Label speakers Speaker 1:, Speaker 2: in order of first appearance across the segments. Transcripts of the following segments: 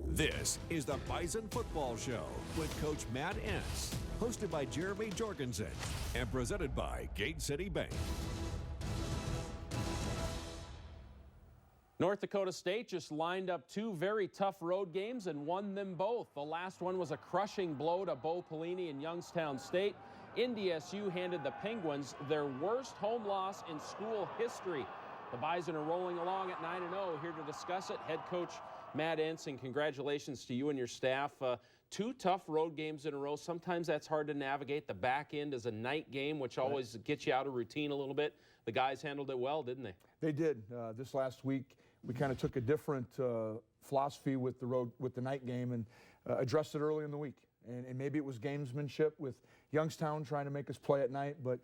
Speaker 1: This is the Bison Football Show with Coach Matt Entz, hosted by Jeremy Jorgensen and presented by Gate City Bank.
Speaker 2: North Dakota State just lined up two very tough road games and won them both. The last one was a crushing blow to Bo Pelini and Youngstown State. NDSU handed the Penguins their worst home loss in school history. The Bison are rolling along at 9-0. Here to discuss it, head coach Matt Entz, and congratulations to you and your staff. Two tough road games in a row. Sometimes that's hard to navigate. The back end is a night game, which always gets you out of routine a little bit. The guys handled it well, didn't they? They
Speaker 3: did. This last week, we kind of took a different philosophy with the night game and addressed it early in the week. And maybe it was gamesmanship with Youngstown trying to make us play at night, but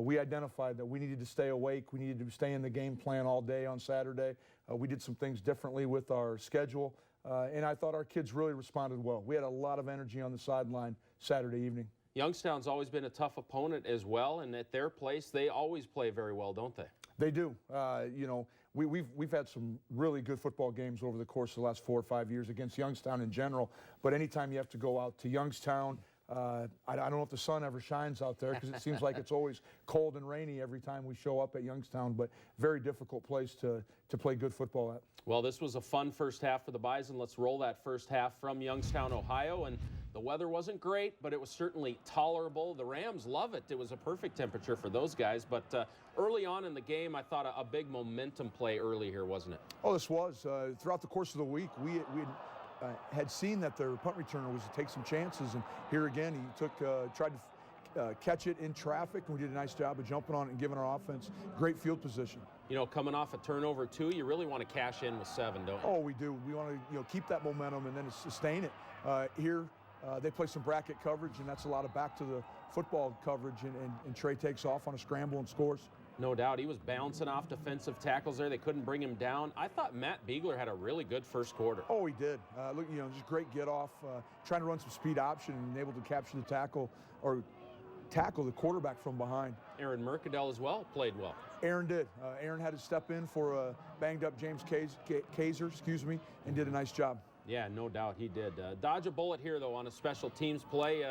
Speaker 3: we identified that we needed to stay awake. We needed to stay in the game plan all day on Saturday. We did some things differently with our schedule, and I thought our kids really responded well. We had a lot of energy on the sideline Saturday evening.
Speaker 2: Youngstown's always been a tough opponent as well, and at their place, they always play very well, don't they?
Speaker 3: They do. You know, we've had some really good football games over the course of the last 4 or 5 years against Youngstown in general, but anytime you have to go out to Youngstown, I don't know if the sun ever shines out there because it seems like it's always cold and rainy every time we show up at Youngstown, but very difficult place to play good football at.
Speaker 2: Well, this was a fun first half for the Bison. Let's roll that first half from Youngstown, Ohio, and the weather wasn't great, but it was certainly tolerable. The Rams love it. It was a perfect temperature for those guys, but early on in the game, I thought a big momentum play early here, wasn't it?
Speaker 3: Oh, this was. Throughout the course of the week, we had seen that their punt returner was to take some chances, and here again he tried to catch it in traffic, and we did a nice job of jumping on it and giving our offense great field position.
Speaker 2: You know, coming off a turnover too, you really want to cash in with 7, don't you?
Speaker 3: Oh, we do. We want to keep that momentum and then sustain it. Here they play some bracket coverage, and that's a lot of back to the football coverage, and Trey takes off on a scramble and scores.
Speaker 2: No doubt. He was bouncing off defensive tackles there. They couldn't bring him down. I thought Matt Beegler had a really good first quarter.
Speaker 3: Oh, he did. Look, just great get off, trying to run some speed option and able to capture the tackle or tackle the quarterback from behind.
Speaker 2: Aaron Mercadell as well played well.
Speaker 3: Aaron did. Aaron had to step in for banged up James Kaiser, and did a nice job.
Speaker 2: Yeah, no doubt he did. Dodge a bullet here, though, on a special teams play.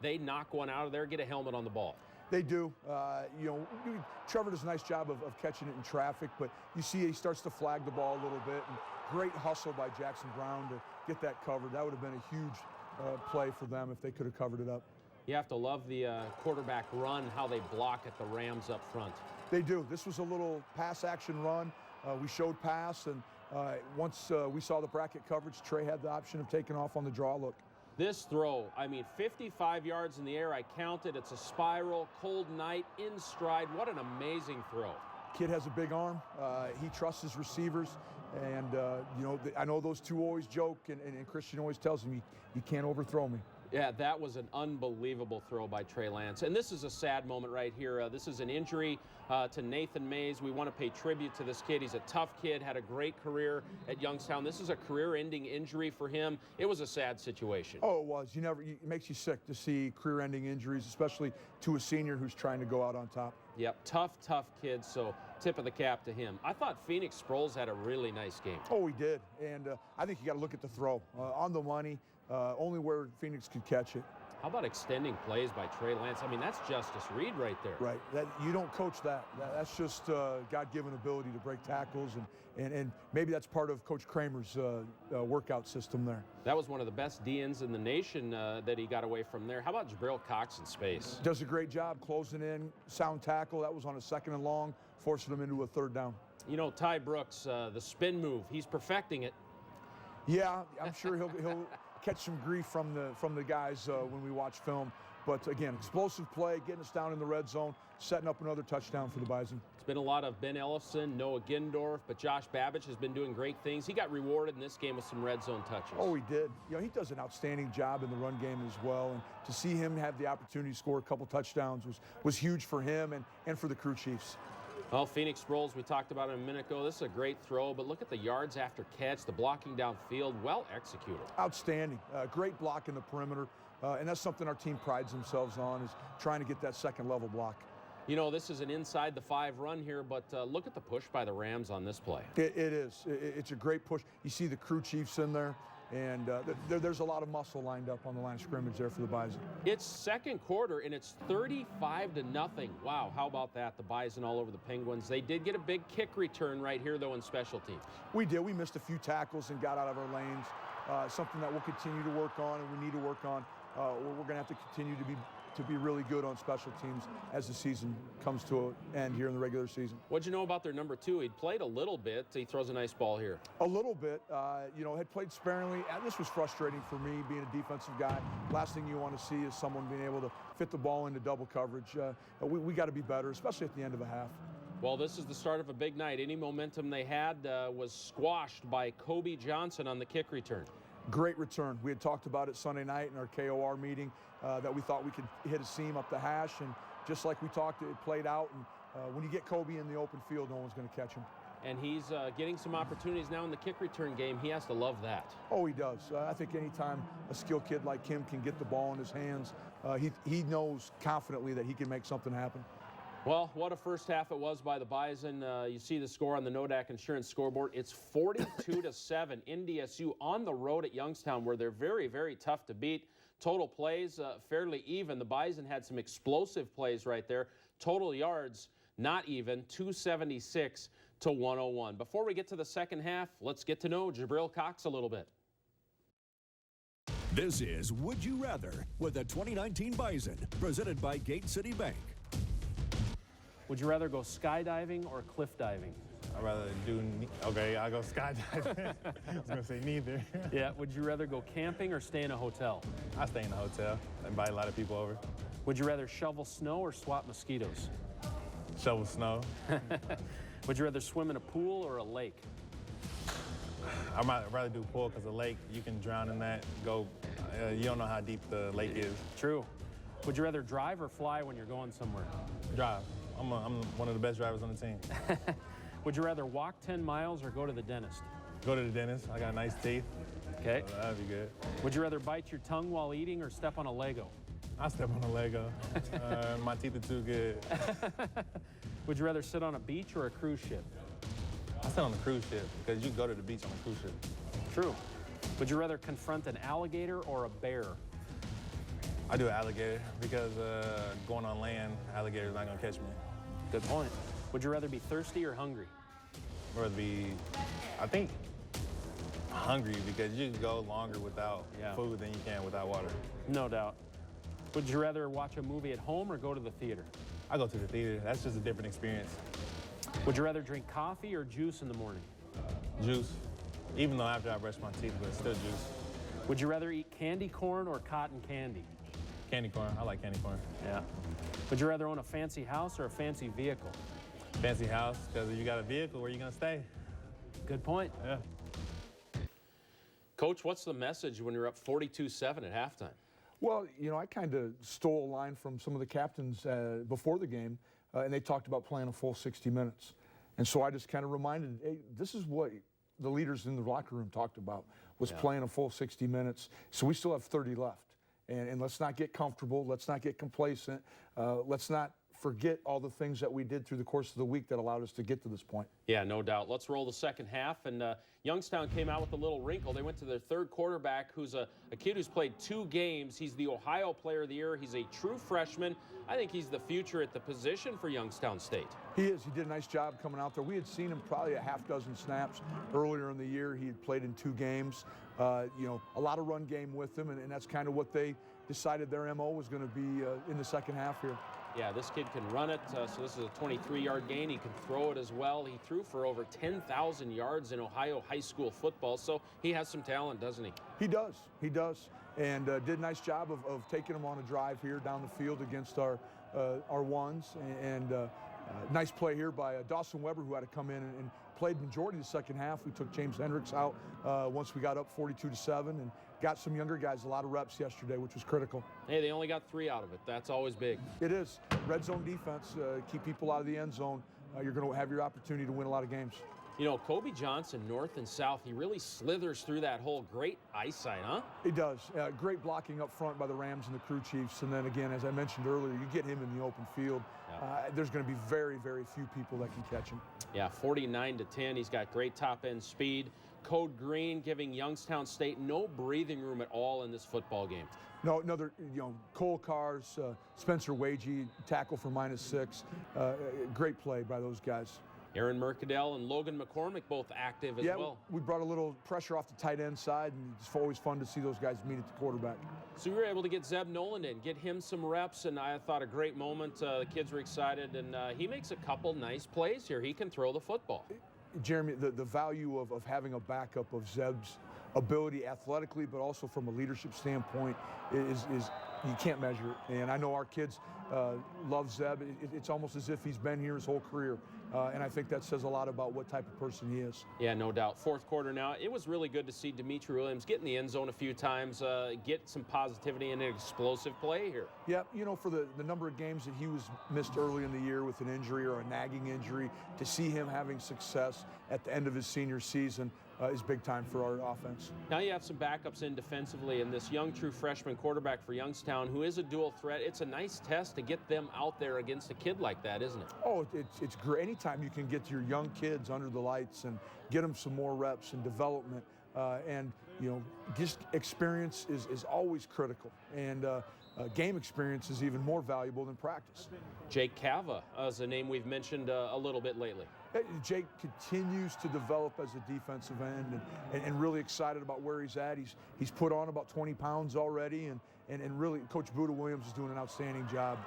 Speaker 2: They knock one out of there, get a helmet on the ball.
Speaker 3: They do. Trevor does a nice job of catching it in traffic, but you see he starts to flag the ball a little bit. And great hustle by Jackson Brown to get that covered. That would have been a huge play for them if they could have covered it up.
Speaker 2: You have to love the quarterback run, how they block at the Rams up front.
Speaker 3: They do. This was a little pass action run. We showed pass, and once we saw the bracket coverage, Trey had the option of taking off on the draw look.
Speaker 2: This throw, 55 yards in the air, I counted. It's a spiral, cold night, in stride. What an amazing throw.
Speaker 3: Kid has a big arm. He trusts his receivers. And, I know those two always joke, and Christian always tells him, you can't overthrow me.
Speaker 2: Yeah, that was an unbelievable throw by Trey Lance. And this is a sad moment right here. This is an injury to Nathan Mays. We want to pay tribute to this kid. He's a tough kid, had a great career at Youngstown. This is a career-ending injury for him. It was a sad situation.
Speaker 3: Oh, it was. It makes you sick to see career-ending injuries, especially to a senior who's trying to go out on top.
Speaker 2: Yep, tough kid, so tip of the cap to him. I thought Phoenix Sproles had a really nice game.
Speaker 3: Oh, he did, and I think you got to look at the throw. On the money, only where Phoenix could catch it.
Speaker 2: How about extending plays by Trey Lance? That's Justice Reed right there.
Speaker 3: Right. You don't coach that. That's just God-given ability to break tackles, and maybe that's part of Coach Kramer's workout system there.
Speaker 2: That was one of the best DNs in the nation that he got away from there. How about Jabril Cox in space?
Speaker 3: Does a great job closing in, sound tackle. That was on a 2nd and long, forcing him into a 3rd down. Ty
Speaker 2: Brooks, the spin move, he's perfecting it.
Speaker 3: Yeah, I'm sure he'll catch some grief from the guys when we watch film. But again, explosive play, getting us down in the red zone, setting up another touchdown for the Bison.
Speaker 2: It's been a lot of Ben Ellison, Noah Gindorf, but Josh Babbage has been doing great things. He got rewarded in this game with some red zone touches.
Speaker 3: Oh, he did. He does an outstanding job in the run game as well. And to see him have the opportunity to score a couple touchdowns was huge for him and for the crew chiefs.
Speaker 2: Well, Phoenix Sproles, we talked about him a minute ago. This is a great throw, but look at the yards after catch, the blocking downfield, well executed.
Speaker 3: Outstanding. Great block in the perimeter, and that's something our team prides themselves on, is trying to get that second-level block.
Speaker 2: This is an inside the 5 run here, but look at the push by the Rams on this play.
Speaker 3: It is. It's a great push. You see the crew chiefs in there. And there's a lot of muscle lined up on the line of scrimmage there for the Bison.
Speaker 2: It's second quarter, and it's 35-0. Wow, how about that? The Bison all over the Penguins. They did get a big kick return right here, though, in special teams.
Speaker 3: We did. We missed a few tackles and got out of our lanes. Something that we'll continue to work on, and we need to work on. We're going to have to continue to be really good on special teams as the season comes to an end here in the regular season.
Speaker 2: What'd you know about their number 2? He'd played a little bit. He throws a nice ball here.
Speaker 3: A little bit. Had played sparingly. This was frustrating for me, being a defensive guy. Last thing you want to see is someone being able to fit the ball into double coverage. We got to be better, especially at the end of a half.
Speaker 2: Well, this is the start of a big night. Any momentum they had was squashed by Coby Johnson on the kick return.
Speaker 3: Great return. We had talked about it Sunday night in our KOR meeting that we thought we could hit a seam up the hash, and just like we talked, it played out. And when you get Coby in the open field, no one's going to catch him.
Speaker 2: And he's getting some opportunities now in the kick return game. He has to love that.
Speaker 3: Oh, he does. I think anytime a skilled kid like him can get the ball in his hands, he knows confidently that he can make something happen.
Speaker 2: Well, what a first half it was by the Bison. You see the score on the Nodak Insurance scoreboard. It's 42-7. NDSU on the road at Youngstown, where they're very, very tough to beat. Total plays fairly even. The Bison had some explosive plays right there. Total yards not even, 276 to 101. Before we get to the second half, let's get to know Jabril Cox a little bit.
Speaker 1: This is Would You Rather with the 2019 Bison, presented by Gate City Bank.
Speaker 2: Would you rather go skydiving or cliff diving?
Speaker 4: I'd rather I'll go skydiving. I was going to say neither.
Speaker 2: Yeah, would you rather go camping or stay in a hotel?
Speaker 4: I stay in a hotel. Invite a lot of people over.
Speaker 2: Would you rather shovel snow or swat mosquitoes?
Speaker 4: Shovel snow.
Speaker 2: Would you rather swim in a pool or a lake?
Speaker 4: I'd rather do pool, because a lake, you can drown in that. You don't know how deep the lake is.
Speaker 2: True. Would you rather drive or fly when you're going somewhere?
Speaker 4: Drive. I'm one of the best drivers on the team.
Speaker 2: Would you rather walk 10 miles or go to the dentist?
Speaker 4: Go to the dentist. I got nice teeth.
Speaker 2: Okay.
Speaker 4: So that'd be good.
Speaker 2: Would you rather bite your tongue while eating or step on a Lego?
Speaker 4: I step on a Lego. My teeth are too good.
Speaker 2: Would you rather sit on a beach or a cruise ship?
Speaker 4: I sit on a cruise ship, because you can go to the beach on a cruise ship.
Speaker 2: True. Would you rather confront an alligator or a bear?
Speaker 4: I do alligator, because going on land, alligator's not going to catch me.
Speaker 2: Good point. Would you rather be thirsty or hungry?
Speaker 4: Or I think, hungry, because you can go longer without food than you can without water.
Speaker 2: No doubt. Would you rather watch a movie at home or go to the theater?
Speaker 4: I go to the theater. That's just a different experience.
Speaker 2: Would you rather drink coffee or juice in the morning?
Speaker 4: Juice. Even though after I brush my teeth, but still juice.
Speaker 2: Would you rather eat candy corn or cotton candy?
Speaker 4: Candy corn. I like candy corn.
Speaker 2: Yeah. Would you rather own a fancy house or a fancy vehicle?
Speaker 4: Fancy house, because if you got a vehicle, where you going to stay?
Speaker 2: Good point.
Speaker 4: Yeah.
Speaker 2: Coach, what's the message when you're up 42-7 at halftime?
Speaker 3: Well, I kind of stole a line from some of the captains before the game, and they talked about playing a full 60 minutes. And so I just kind of reminded, hey, this is what the leaders in the locker room talked about, was playing a full 60 minutes. So we still have 30 left. And let's not get comfortable. Let's not get complacent. Let's not forget all the things that we did through the course of the week that allowed us to get to this point.
Speaker 2: Yeah, no doubt. Let's roll the second half. And Youngstown came out with a little wrinkle. They went to their third quarterback, who's a kid who's played 2 games. He's the Ohio Player of the Year. He's a true freshman. I think he's the future at the position for Youngstown State.
Speaker 3: He is. He did a nice job coming out there. We had seen him probably a half dozen snaps earlier in the year. He had played in 2 games. A lot of run game with him, and that's kind of what they decided their MO was going to be in the second half here.
Speaker 2: Yeah, this kid can run it, so this is a 23-yard gain. He can throw it as well. He threw for over 10,000 yards in Ohio high school football, so he has some talent, doesn't he?
Speaker 3: He does. He does. And did a nice job of taking him on a drive here down the field against our ones. And nice play here by Dawson Weber, who had to come in and played the majority of the second half. We took James Hendricks out once we got up 42-7 and got some younger guys a lot of reps yesterday, which was critical.
Speaker 2: Hey, they only got 3 out of it. That's always big.
Speaker 3: It is. Red zone defense, keep people out of the end zone. You're going to have your opportunity to win a lot of games.
Speaker 2: Coby Johnson, north and south, he really slithers through that hole. Great eyesight, huh?
Speaker 3: He does. Great blocking up front by the Rams and the crew chiefs. And then again, as I mentioned earlier, you get him in the open field. There's going to be very, very few people that can catch him.
Speaker 2: Yeah, 49-10. He's got great top-end speed. Code Green giving Youngstown State no breathing room at all in this football game.
Speaker 3: No, another, Cole Cars, Spencer Wagey, tackle for -6. Great play by those guys.
Speaker 2: Aaron Mercadell and Logan McCormick both active as well.
Speaker 3: We brought a little pressure off the tight end side, and it's always fun to see those guys meet at the quarterback.
Speaker 2: So we were able to get Zeb Noland in, get him some reps, and I thought a great moment. The kids were excited, and he makes a couple nice plays here. He can throw the football.
Speaker 3: Jeremy, the value of having a backup of Zeb's ability athletically, but also from a leadership standpoint, is you can't measure it. And I know our kids love Zeb. It's almost as if he's been here his whole career. And I think that says a lot about what type of person he is.
Speaker 2: Yeah, no doubt. Fourth quarter now. It was really good to see Dimitri Williams get in the end zone a few times, get some positivity and an explosive play here.
Speaker 3: Yeah, for the number of games that he was missed early in the year with an injury or a nagging injury, to see him having success at the end of his senior season is big time for our offense.
Speaker 2: Now you have some backups in defensively, and this young true freshman quarterback for Youngstown, who is a dual threat. It's a nice test to get them out there against a kid like that, isn't it?
Speaker 3: Oh, it's great. Anytime you can get your young kids under the lights and get them some more reps and development, and just experience is always critical, and game experience is even more valuable than practice.
Speaker 2: Jake Cava is a name we've mentioned a little bit lately.
Speaker 3: Jake continues to develop as a defensive end, and really excited about where he's at. He's put on about 20 pounds already, and really Coach Buda Williams is doing an outstanding job.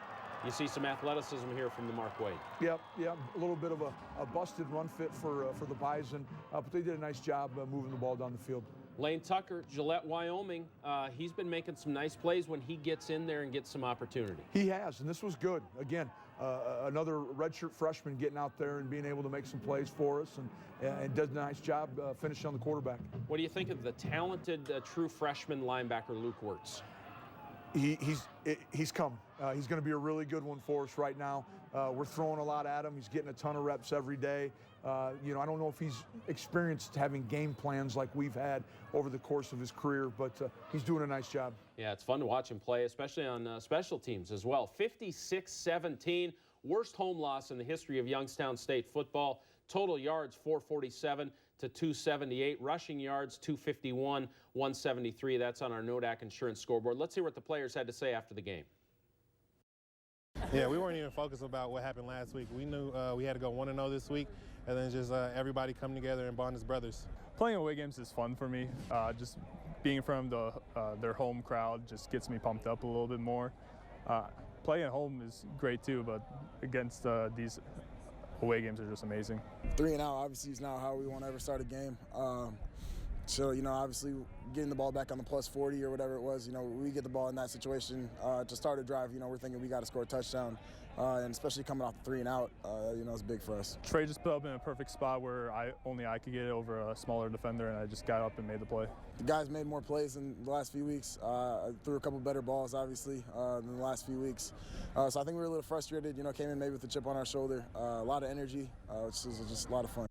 Speaker 2: You see some athleticism here from the Mark Wade.
Speaker 3: Yep, a little bit of a busted run fit for the Bison, but they did a nice job moving the ball down the field.
Speaker 2: Lane Tucker, Gillette, Wyoming, he's been making some nice plays when he gets in there and gets some opportunity.
Speaker 3: He has, and this was good. Again, another redshirt freshman getting out there and being able to make some plays for us, and does a nice job finishing on the quarterback.
Speaker 2: What do you think of the talented true freshman linebacker Luke Wirtz?
Speaker 3: He's come. He's going to be a really good one for us right now. We're throwing a lot at him. He's getting a ton of reps every day. I don't know if he's experienced having game plans like we've had over the course of his career, but he's doing a nice job.
Speaker 2: Yeah, it's fun to watch him play, especially on special teams as well. 56-17, worst home loss in the history of Youngstown State football. Total yards 447 to 278. Rushing yards 251, 173. That's on our Nodak Insurance scoreboard. Let's hear what the players had to say after the game.
Speaker 4: Yeah, we weren't even focused about what happened last week. We knew we had to go 1-0 this week, and then just everybody come together and bond as brothers.
Speaker 5: Playing away games is fun for me. Just being in front of their home crowd just gets me pumped up a little bit more. Playing at home is great too, but against these away games are just amazing.
Speaker 6: 3 and out obviously is not how we want to ever start a game. So, obviously getting the ball back on the +40 or whatever it was, we get the ball in that situation to start a drive, we're thinking we got to score a touchdown. And especially coming off the 3 and out, it's big for us.
Speaker 5: Trey just put up in a perfect spot where only I could get it over a smaller defender, and I just got up and made the play.
Speaker 6: The guys made more plays in the last few weeks. I threw a couple better balls, obviously, than the last few weeks. So I think we were a little frustrated, came in maybe with a chip on our shoulder. A lot of energy, which was just a lot of fun.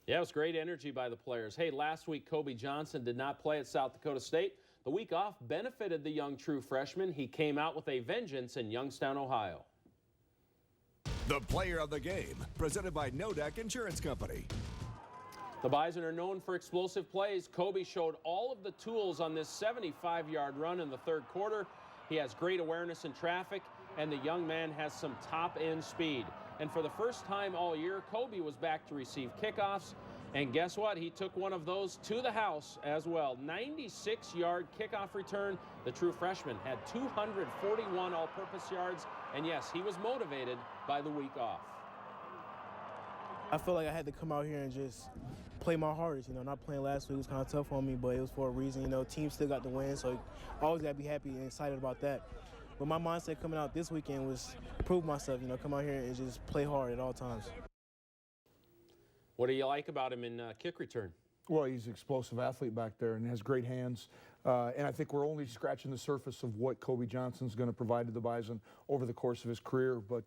Speaker 2: Yeah, it was great energy by the players. Hey, last week Coby Johnson did not play at South Dakota State. The week off benefited the young true freshman. He came out with a vengeance in Youngstown, Ohio.
Speaker 1: The player of the game, presented by Nodak Insurance Company.
Speaker 2: The Bison are known for explosive plays. Coby showed all of the tools on this 75-yard run in the third quarter. He has great awareness in traffic, and the young man has some top-end speed. And for the first time all year, Coby was back to receive kickoffs. And guess what? He took one of those to the house as well. 96-yard kickoff return. The true freshman had 241 all-purpose yards. And yes, he was motivated by the week off.
Speaker 7: I felt like I had to come out here and just play my hardest. Not playing last week was kind of tough on me, but it was for a reason. Team still got the win, so I always got to be happy and excited about that. But my mindset coming out this weekend was prove myself, come out here and just play hard at all times.
Speaker 2: What do you like about him in kick return?
Speaker 3: Well, he's an explosive athlete back there and has great hands. And I think we're only scratching the surface of what Coby Johnson's going to provide to the Bison over the course of his career. But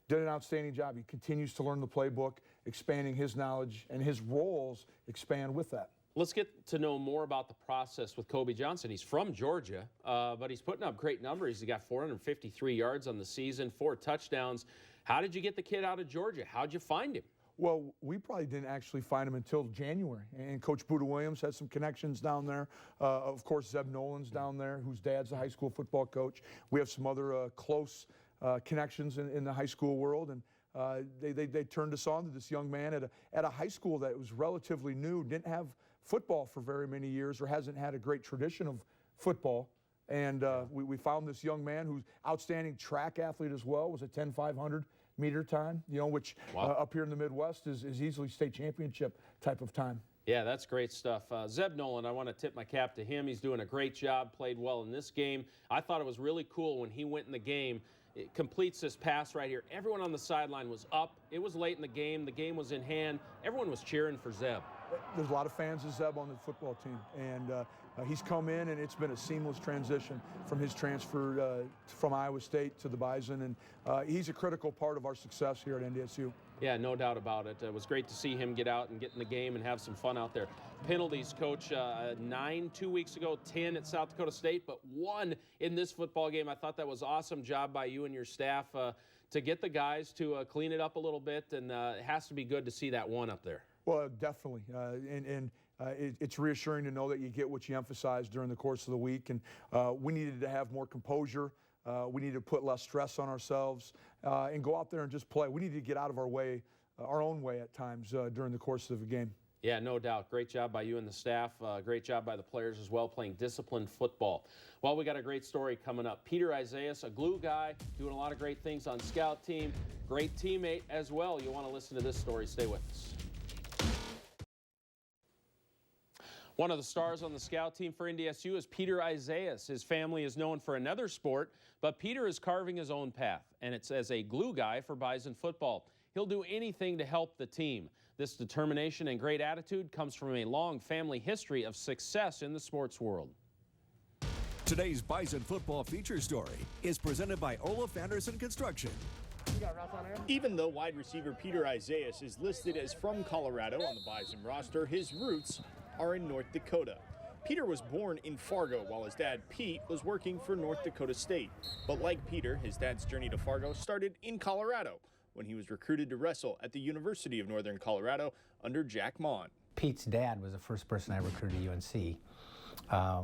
Speaker 3: did an outstanding job. He continues to learn the playbook, expanding his knowledge, and his roles expand with that.
Speaker 2: Let's get to know more about the process with Coby Johnson. He's from Georgia, but he's putting up great numbers. He got 453 yards on the season, 4 touchdowns. How did you get the kid out of Georgia? How'd you find him?
Speaker 3: Well, we probably didn't actually find him until January. And Coach Buda Williams has some connections down there. Of course, Zeb Nolan's down there, whose dad's a high school football coach. We have some other close connections in the high school world. And they turned us on to this young man at a high school that was relatively new, didn't have football for very many years, or hasn't had a great tradition of football. And we found this young man who's outstanding track athlete as well, was a 10,500 meter time, which up here in the Midwest is easily state championship type of time.
Speaker 2: Yeah, that's great stuff. Zeb Nolan, I want to tip my cap to him. He's doing a great job, played well in this game. I thought it was really cool when he went in the game. It completes this pass right here. Everyone on the sideline was up. It was late in the game. The game was in hand. Everyone was cheering for Zeb.
Speaker 3: There's a lot of fans of Zeb on the football team, and he's come in, and it's been a seamless transition from his transfer from Iowa State to the Bison, and he's a critical part of our success here at NDSU.
Speaker 2: Yeah, no doubt about it. It was great to see him get out and get in the game and have some fun out there. Penalties, Coach, 9 2 weeks ago, 10 at South Dakota State, but 1 in this football game. I thought that was awesome job by you and your staff to get the guys to clean it up a little bit, and it has to be good to see that 1 up there.
Speaker 3: Well, definitely, it's reassuring to know that you get what you emphasize during the course of the week, and we needed to have more composure. We needed to put less stress on ourselves and go out there and just play. We needed to get out of our way, our own way at times during the course of the game.
Speaker 2: Yeah, no doubt. Great job by you and the staff. Great job by the players as well, playing disciplined football. Well, we got a great story coming up. Peter Isaias, a glue guy, doing a lot of great things on scout team. Great teammate as well. You want to listen to this story. Stay with us. One of the stars on the scout team for NDSU is Peter Isaias. His family is known for another sport, but Peter is carving his own path, and it's as a glue guy for Bison football. He'll do anything to help the team. This determination and great attitude comes from a long family history of success in the sports world.
Speaker 1: Today's Bison football feature story is presented by Olaf Anderson Construction.
Speaker 8: Even though wide receiver Peter Isaias is listed as from Colorado on the Bison roster, his roots are in North Dakota. Peter was born in Fargo while his dad, Pete, was working for North Dakota State. But like Peter, his dad's journey to Fargo started in Colorado when he was recruited to wrestle at the University of Northern Colorado under Jack Mon.
Speaker 9: Pete's dad was the first person I recruited to UNC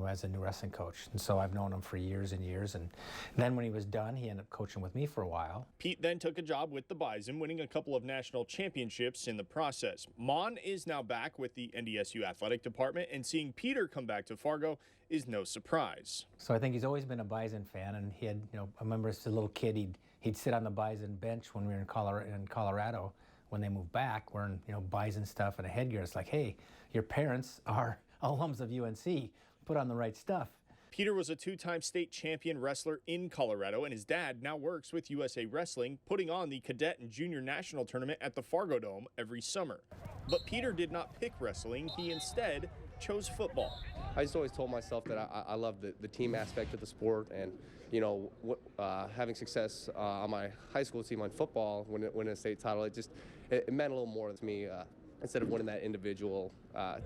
Speaker 9: as a new wrestling coach. And so I've known him for years and years. And then when he was done, he ended up coaching with me for a while.
Speaker 8: Pete then took a job with the Bison, winning a couple of national championships in the process. Mon is now back with the NDSU athletic department, and seeing Peter come back to Fargo is no surprise.
Speaker 9: So I think he's always been a Bison fan, and he had, I remember as a little kid, he'd sit on the Bison bench when we were in Colorado. When they moved back, wearing Bison stuff and a headgear. It's like, hey, your parents are alums of UNC. Put on the right stuff.
Speaker 8: Peter was a 2-time state champion wrestler in Colorado, and his dad now works with USA Wrestling, putting on the cadet and junior national tournament at the Fargo Dome every summer. But Peter did not pick wrestling. He instead chose football.
Speaker 10: I just always told myself that I love the team aspect of the sport, and having success on my high school team on football, winning a state title, it meant a little more to me instead of winning that individual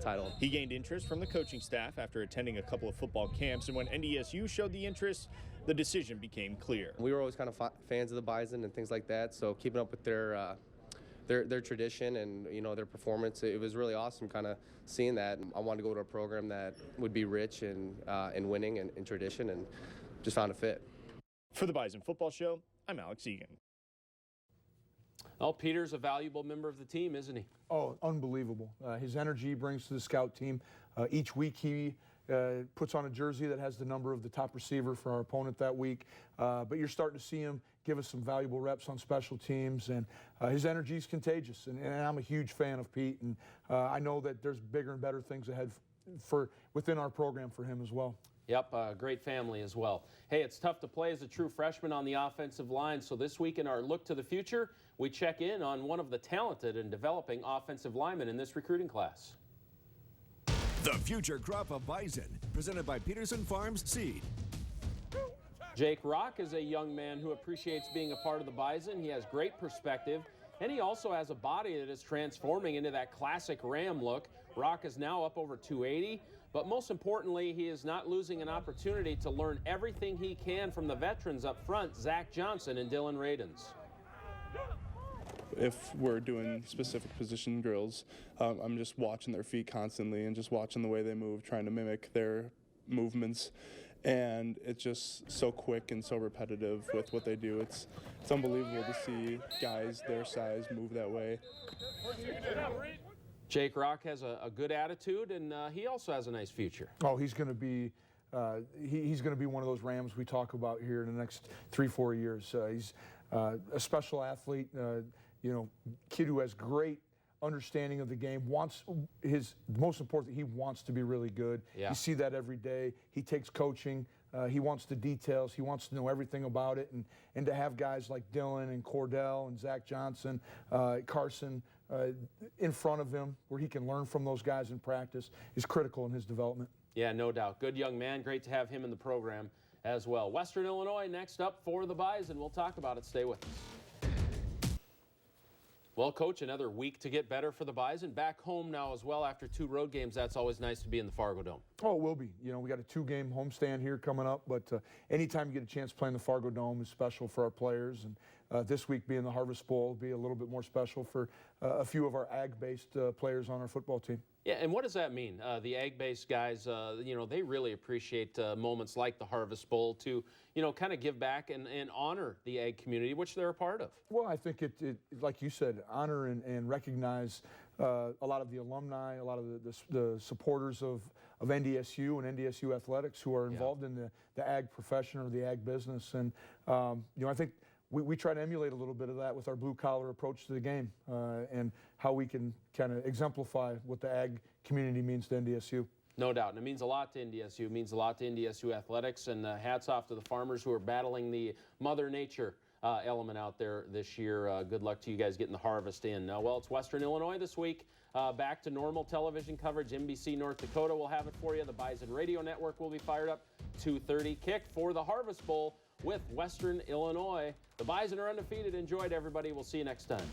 Speaker 10: title.
Speaker 8: He gained interest from the coaching staff after attending a couple of football camps, and when NDSU showed the interest, the decision became clear.
Speaker 10: We were always kind of fans of the Bison and things like that, so keeping up with their tradition and their performance, it was really awesome kind of seeing that. I wanted to go to a program that would be rich in winning and in tradition, and just found a fit.
Speaker 8: For the Bison Football Show, I'm Alex Egan.
Speaker 2: Well, Peter's a valuable member of the team, isn't he?
Speaker 3: Oh, unbelievable. His energy he brings to the scout team. Each week he puts on a jersey that has the number of the top receiver for our opponent that week. But you're starting to see him give us some valuable reps on special teams, and his energy is contagious. And I'm a huge fan of Pete, and I know that there's bigger and better things ahead within our program for him as well.
Speaker 2: Yep, great family as well. Hey, it's tough to play as a true freshman on the offensive line, so this week in our Look to the Future, we check in on one of the talented and developing offensive linemen in this recruiting class.
Speaker 1: The future crop of Bison, presented by Peterson Farms Seed.
Speaker 2: Jake Rock is a young man who appreciates being a part of the Bison. He has great perspective, and he also has a body that is transforming into that classic Ram look. Rock is now up over 280. But most importantly, he is not losing an opportunity to learn everything he can from the veterans up front, Zach Johnson and Dylan Radens.
Speaker 5: if we're doing specific position drills, I'm just watching their feet constantly and just watching the way they move, trying to mimic their movements. And it's just so quick and so repetitive with what they do. It's unbelievable to see guys their size move that way.
Speaker 2: Jake Rock has a good attitude, and he also has a nice future.
Speaker 3: Oh, he's going to be he's going to be one of those Rams we talk about here in the next 3-4 years. He's a special athlete, kid who has great understanding of the game. Most important, he wants to be really good.
Speaker 2: Yeah.
Speaker 3: You see that every day. He takes coaching. He wants the details. He wants to know everything about it. And to have guys like Dylan and Cordell and Zach Johnson, Carson in front of him where he can learn from those guys in practice is critical in his development.
Speaker 2: Yeah, no doubt. Good young man. Great to have him in the program as well. Western Illinois next up for the Bison. We'll talk about it. Stay with us. Well, Coach, another week to get better for the Bison. Back home now as well after 2 road games. That's always nice to be in the Fargo Dome.
Speaker 3: Oh, it will be. We got a 2-game homestand here coming up, but anytime you get a chance to play in the Fargo Dome is special for our players. And this week being the Harvest Bowl will be a little bit more special for a few of our ag-based players on our football team.
Speaker 2: Yeah, and what does that mean? The ag-based guys, they really appreciate moments like the Harvest Bowl to, kind of give back and honor the ag community, which they're a part of.
Speaker 3: Well, I think it like you said, honor and recognize a lot of the alumni, a lot of the supporters of NDSU and NDSU athletics who are involved in the ag profession or the ag business. And, I think we try to emulate a little bit of that with our blue-collar approach to the game and how we can kind of exemplify what the ag community means to NDSU.
Speaker 2: No doubt, and it means a lot to NDSU. It means a lot to NDSU athletics, and hats off to the farmers who are battling the Mother Nature element out there this year. Good luck to you guys getting the harvest in. Well, it's Western Illinois this week. Back to normal television coverage. NBC North Dakota will have it for you. The Bison Radio Network will be fired up. 2:30 kick for the Harvest Bowl with Western Illinois. The Bison are undefeated. Enjoy it, everybody. We'll see you next time.